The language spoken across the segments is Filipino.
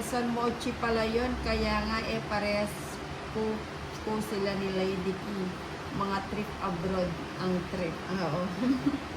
Quezon Mochi pala yun. Kaya nga parehas po sila ni Lady Key. Mga trip abroad ang trip. Oo.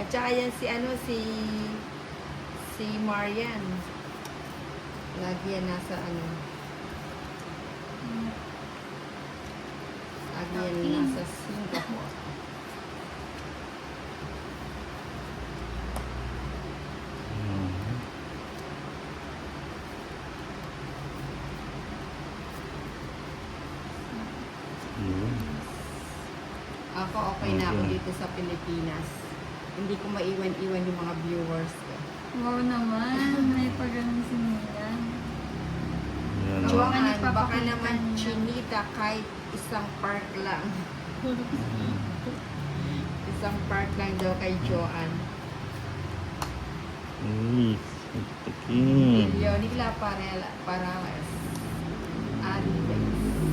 At saka yan si Marian. Lagi yan nasa Lagi yan nasa Singapore. Ako okay na ako dito sa Pilipinas. Hindi ko maiwan-iwan yung mga viewers ko. Wow naman, may pag-ganun si Mila. Joanne, baka naman chinita kahit isang park lang. Isang park lang daw kay Joanne. Leonila Parares.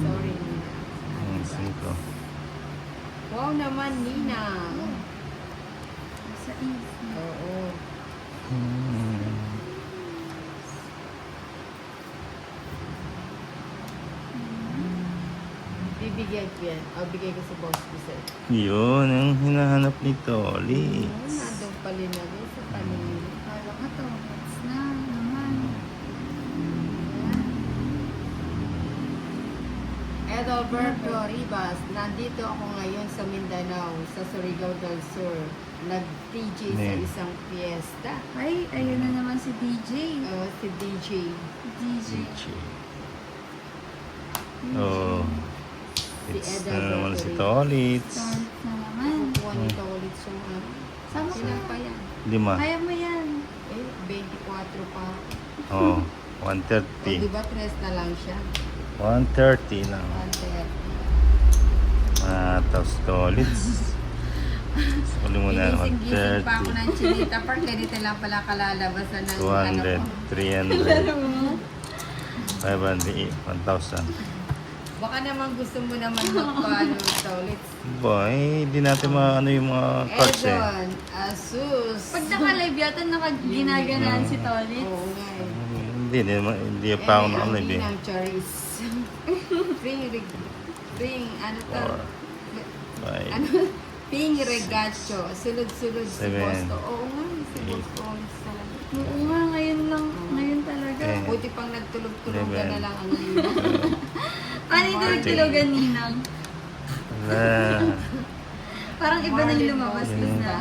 Sorry, Nina. Wow naman, Nina. Sa easy. Oo. Bibigyan ko yan. O, bigay ko sa boss ko sa'yo. Yun, ang hinahanap nito, Oli. Nandong palinagay sa kanila. Kala ka to, it's na naman. Edalberto Ribas, nandito ako ngayon sa Mindanao, sa Surigao del Sur. Nag-DJ sa isang fiesta. Ay, ayun na naman si DJ. Si DJ. DJ. Oh. Si It's Edalberto na naman si Ribas. Tolits. Start na naman. Nakukuha nito ulit yung Sama ka. Ilan pa yan? 5. Kaya mo yan. 24 pa. Oh, O, 130. diba 3 na lang siya? 130 lang. 130. Tapos Tolits. Uli mo na, Ginising-gising pa ako 130. ng chinita park. Ganito lang pala kalalabasan ng 200, ko. 300, 500, 1,000. Baka naman gusto mo naman magpaano ito ulit. Boy, hindi natin maano yung mga cards eh. Edon, Asus. Pag naka-live yata, nakaginaganan si Tolit. Oo nga eh. Hindi pa ako naka-live eh. Ang charis. Ring, ano to? Five. Ano? Ping regacho. Sunod-sunod si Seven. Bosto. Oo nga, si Eight. Bosto ulit talaga. Oo nga, ngayon lang. Ngayon talaga. Ten. Buti pang nagtulog-tulogan Eleven. na lang ang lino. Paano yung tulog-tulogan, Ninang? Wala. Parang iba na yung lumabas Marlin. doon na.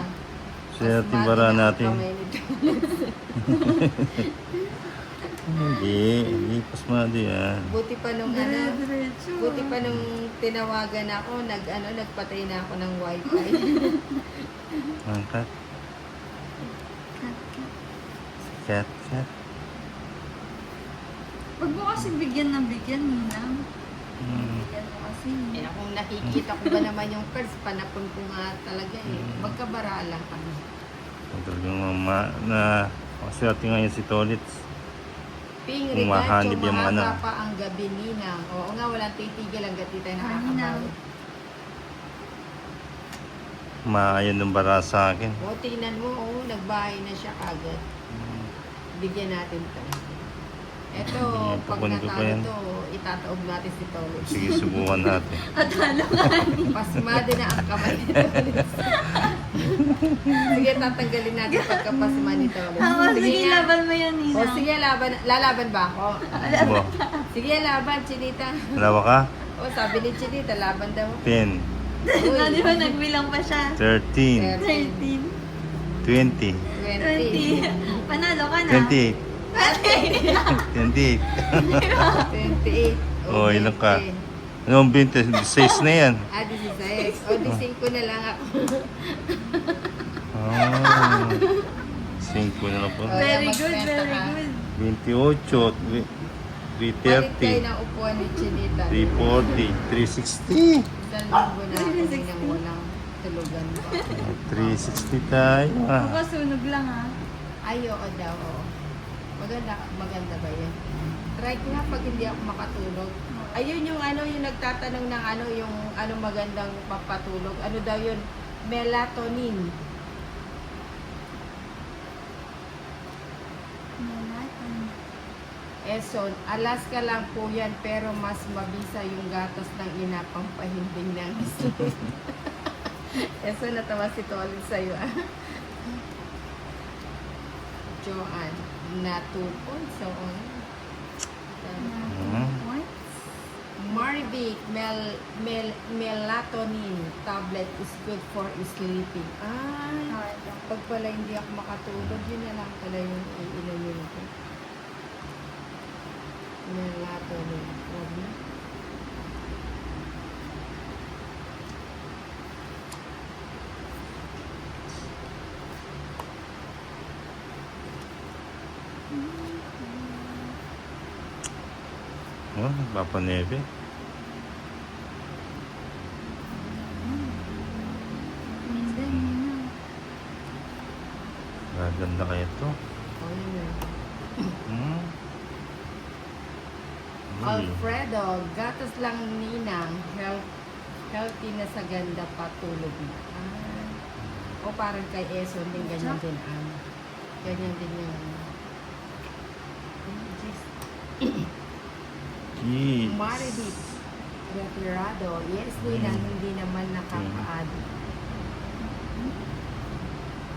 Siya timbara natin. Hindi pasmado yan. Buti pa nung ano, Dire-diretso. buti pa nung tinawagan ako, nagpatay na ako ng wifi. Angkat. Cat. Huwag mo kasi bigyan ng bigyan, Ninang. Hmm. Bigyan mo kasi. Eh, kung nakikita ko ba naman yung cards, panapon ko nga talaga eh. Magkabara lang kami. Talagang mama na kasi ating ngayon si Tolits. Ping Umahanib Regacho, yung mga mahaba anak. pa ang gabi, Ninang. Oo nga, walang titigil hanggat di tayo nakakabawi. Maayon ng bara sa akin. O, tingnan mo, nagbahay na siya kagad. Bigyan natin to. Ito, pag Pakunin ko pa natalo yan. to, itataob natin si Tolits. Sige, subukan natin. At halangan. Pasmado na ang kamay ni Tolits. Sige, tatanggalin natin pagkapasma ni Tolits. Sige, nga. laban mo yan, O Ninang. sige, lalaban ba ako? Bo, Sige, laban, Chinita. dalawa ka? O, sabi ni Chinita, laban daw. 10, No, di ba nagbilang pa siya? 13, 13, 20, 20. Panalo ka na. 28, 28. 28. Oh, ilan ka? Anong 20? 16 na yan. 16. O, di 5 na lang ako. Oh, 5 na lang po. Oh, Very mas good, benta very ka. good. 28, Palit kayo 330, ng upuan ni Chinita. 340, 360. Isang linggo na ako nang walang tulugan pa. 360 tayo. Papasunog lang ah. Ayoko daw. Oo. Maganda ba yan? Try ko nga pag hindi ako makatulog. Ayun yung yung nagtatanong ng yung magandang papatulog. Ano daw yun? Melatonin. Eson, Alaska lang po yan, pero mas mabisa yung gatas ng ina pampahimbing ng isip. Eson, natawa si Tolin sa'yo ah. Joanne, na 2 points. So, Points? Marvic, melatonin tablet is good for sleeping. Ay, pag pala hindi ako makatulog, yun na lang pala yung iinumin ko. Melatonin. Huwag na. Oh, nagpapanebe. Minsan, yun Gaganda kaya to. Oh, yun na. Hmm? Alfredo, gatas lang ninang, healthy na sa ganda patulog na. Ah. O parang kay Eson din, ganyan din ang. Ganyan din yung Jeez. Maribit, retirado. Yes, ninang, hindi naman nakakaado.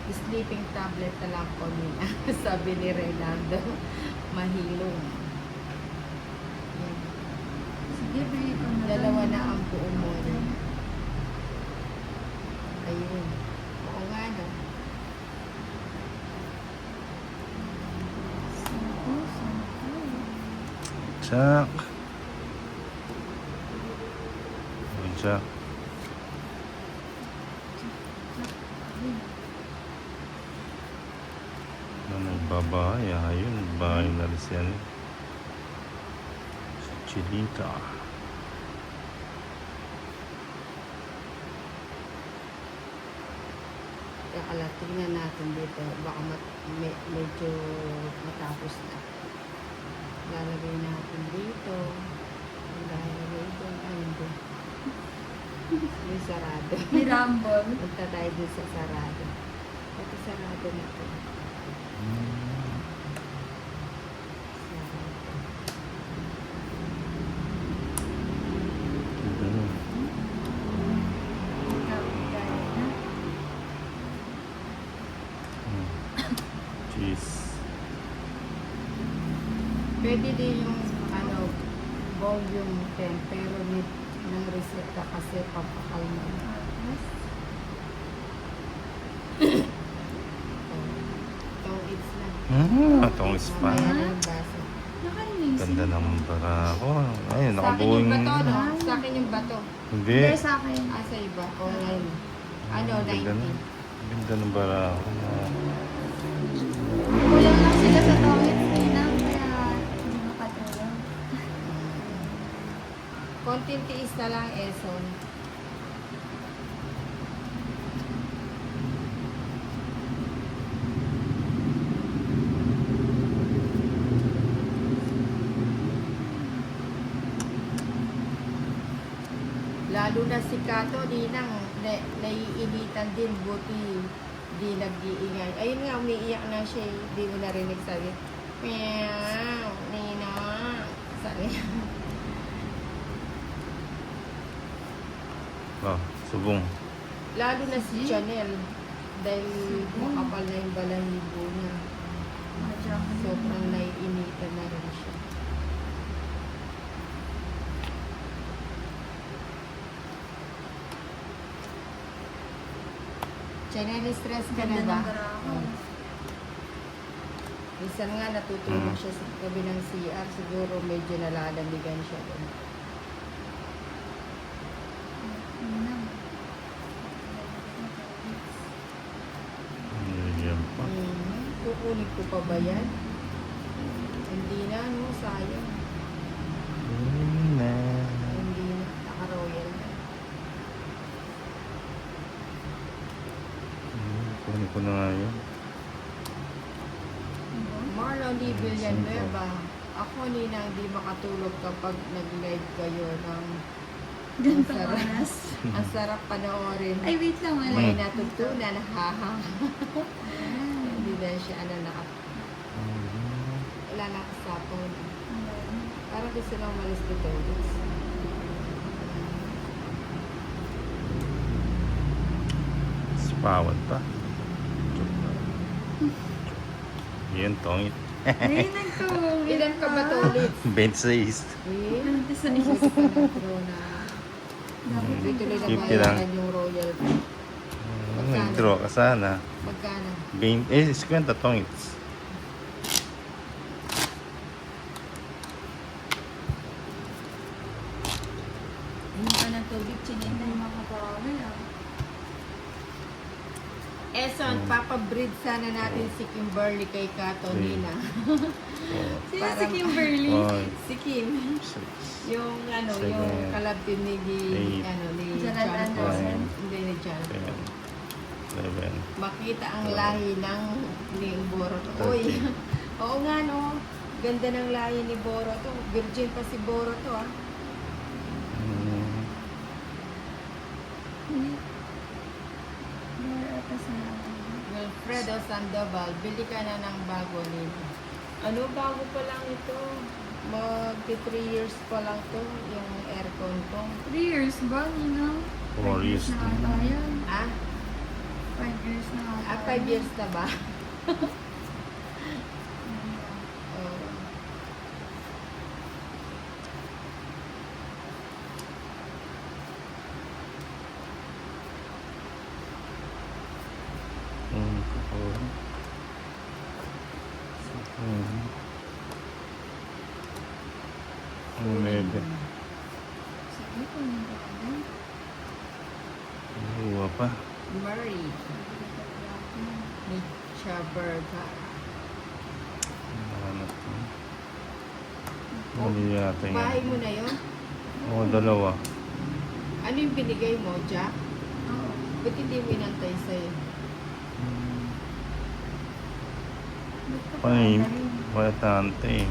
Sleeping tablet na lang po nina. Sabi ni Reynaldo, mahilong. Yan. Sige, bigay ko na. Dalawa na ang buo mo. Ayun. Oo nga, no? Jack. Oh, Jack. Na may babae. Ayun, babae na rin siya. Si Chilita. Kaya tingnan natin dito. Baka medyo matapos na. Lalagay natin dito. Lalagay doon. Ay, hindi. May sarado. May rumble. Punta tayo dun sa sarado. Ito sarado na ito. Jeez. Pwede din yung ano, volume 10 pero need ng reseta kasi pampakalma. Itong it's na. Itong spa. Mamaya na yung baso. Nakalimusin. Ganda ng barako. Ayun, Sa akin yung nakabuing... bato, no? Sa akin yung bato. Hindi. Hindi sa akin. Ah, sa iba. O, 9. Ano, Ganda 90. na. Ganda ng barako. Kulang lang sila sa toilet ninang, kaya hindi makatulog. Konting tiis na lang, Eson. Lalo na si Kato, Ninang, naiinitan din, buti di nag-iingay. Ayun nga, umiiyak na siya, di mo narinig sabi. Meow, Ninang. Sabi. Oh, subong. Lalo na si Chanel, dahil makapal na yung balahibo niya. Sobrang naiinitan na rin siya. Chanel, stress ka na Ganda ba? ng barako. Minsan nga natutulog siya sa tabi ng CR, siguro medyo nalalamigan siya doon. Ninang. Yan pa. Kukunin ko pa ba yan? Hindi na, no? Sayang. Hindi na. Naka-royal na. Kunin ko na nga yun. Marlon D. Villanueva. Ako, Nina, hindi makatulog kapag nag-live kayo ng Ganitong sarap. oras. ang sarap panoorin. Ay, wait lang. Wala. May natutunan, haha. Hindi na siya, ano, Wala na kasapon. Ayan. Parang gusto lang malis dito. It's, Spawad pa. Yun, tongit. Ay, nagtulog. ilan ka ba to ulit? 26. Eh, Ante sa hindi isa. ko pa nag-draw na. Hindi tuloy na 50 lang. bayaran yung royalty. Nag-draw ka sana. Magkano? 50 tongits. Hindi pa ng tubig, Hindi chinita. makatawi ah. Eson, papabreed sana natin si Kimberly kay Kato Okay. Nina. Sino si Parang- Kimberly? Si Kim. Yung ano, Seven, yung kalabtin ni eight, ni Jared Anderson. Hindi ni Jonathan. 11. Makita ang lahi ng ni Boruto. Uy, oo nga no. Ganda ng lahi ni Boruto. Virgin pa si Boruto ah. Hindi. More ata sa Wilfredo Sandoval, bili ka na ng bago nito. Ano, bago pa lang ito. Magti 3 years pa lang to, yung aircon ko. 3 years ba, Nina? 4 years na din. ata yan. Ah, 5 years na ata. 5 years na ba? Oh. Maybe. Sige, kung hindi ka din. Uwa pa. Murray, Nietzsche Burger. Ano to? Mali yata yun. Bahay mo na yun? Oo, dalawa. Ano yung binigay mo, Jack? Oo. Ba't hindi mo inantay sa'yo? Ba't ka pa Ay, antayin? wala tante eh.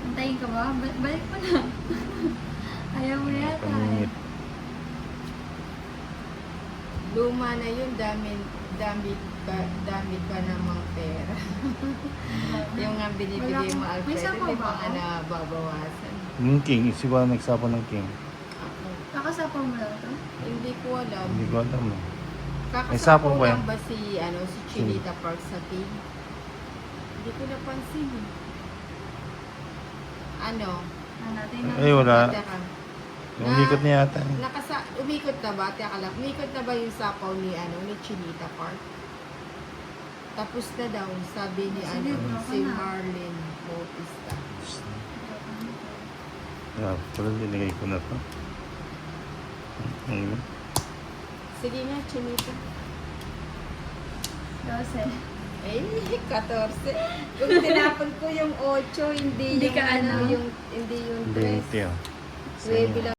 Antayin ka ba? Balik mo na. Ayaw mo yata. Paningit. Luma na yun, dami pa namang pera. Yung nga binibigay mo, Wala- may Alfredo, sapaw may ba mga ako? nababawasan. Yung king, si ba nagsapo ng king? Ako, Kakasapaw mo lang to? hindi ko alam. Hindi ko alam eh. May Kakasapaw sapaw ba lang yan? ba si Chinita Park sa team? Hindi ko napansin. Ano? Natin Eh, wala. Teka. Umikot niya yata eh. Umikot na ba? Teka lang. Umikot na ba yung sapaw ni Chinita Park? Tapos na daw, sabi ni Sige, baka si na. Marlene Bautista. Yeah, pala dinigay ko na to. Ano? Sige nga, Chinita. 12. Eh, 14. Kung tinapon ko yung 8, hindi Hindi yung ka ano? hindi yung 3. 20 oh. Webe lang